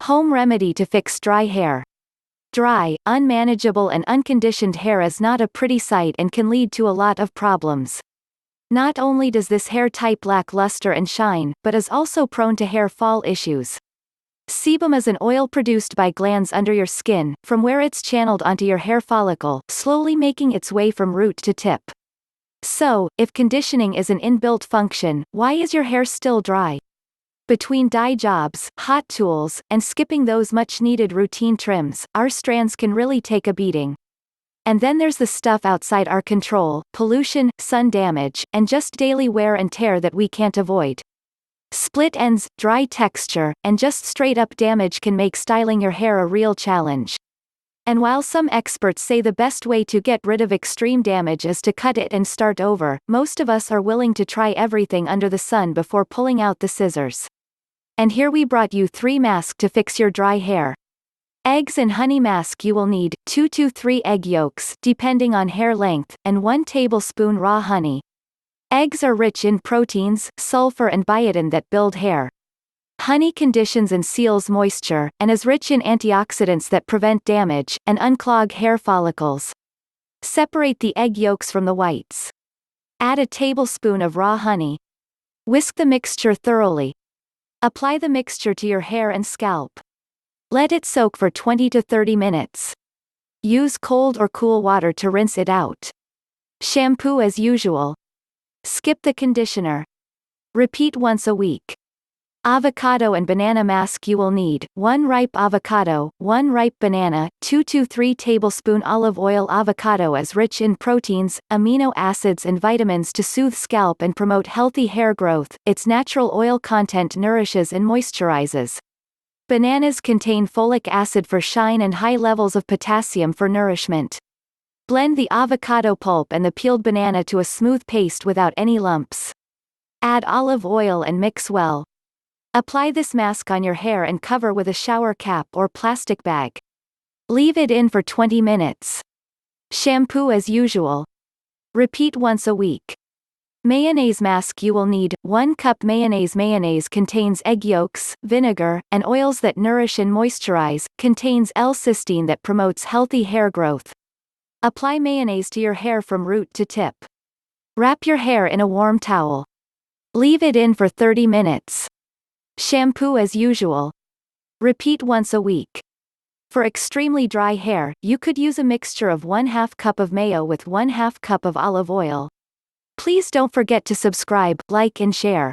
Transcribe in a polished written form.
Home remedy to fix dry hair. Dry, unmanageable and unconditioned hair is not a pretty sight and can lead to a lot of problems. Not only does this hair type lack luster and shine, but is also prone to hair fall issues. Sebum is an oil produced by glands under your skin, from where it's channeled onto your hair follicle, slowly making its way from root to tip. So, if conditioning is an inbuilt function, why is your hair still dry? Between dye jobs, hot tools, and skipping those much-needed routine trims, our strands can really take a beating. And then there's the stuff outside our control: pollution, sun damage, and just daily wear and tear that we can't avoid. Split ends, dry texture, and just straight-up damage can make styling your hair a real challenge. And while some experts say the best way to get rid of extreme damage is to cut it and start over, most of us are willing to try everything under the sun before pulling out the scissors. And here we brought you 3 masks to fix your dry hair. Eggs and honey mask. You will need 2 to 3 egg yolks, depending on hair length, and 1 tablespoon raw honey. Eggs are rich in proteins, sulfur and biotin that build hair. Honey conditions and seals moisture, and is rich in antioxidants that prevent damage and unclog hair follicles. Separate the egg yolks from the whites. Add a tablespoon of raw honey. Whisk the mixture thoroughly. Apply the mixture to your hair and scalp. Let it soak for 20 to 30 minutes. Use cold or cool water to rinse it out. Shampoo as usual. Skip the conditioner. Repeat once a week. Avocado and banana mask. You will need 1 ripe avocado, 1 ripe banana, 2 to 3 tablespoon olive oil. Avocado is rich in proteins, amino acids and vitamins to soothe scalp and promote healthy hair growth. Its natural oil content nourishes and moisturizes. Bananas contain folic acid for shine and high levels of potassium for nourishment. Blend the avocado pulp and the peeled banana to a smooth paste without any lumps. Add olive oil and mix well. Apply this mask on your hair and cover with a shower cap or plastic bag. Leave it in for 20 minutes. Shampoo as usual. Repeat once a week. Mayonnaise mask. You will need 1 cup mayonnaise. Mayonnaise contains egg yolks, vinegar, and oils that nourish and moisturize, contains L-cysteine that promotes healthy hair growth. Apply mayonnaise to your hair from root to tip. Wrap your hair in a warm towel. Leave it in for 30 minutes. Shampoo as usual. Repeat once a week. For extremely dry hair, you could use a mixture of 1/2 cup of mayo with 1/2 cup of olive oil. Please don't forget to subscribe, like and share.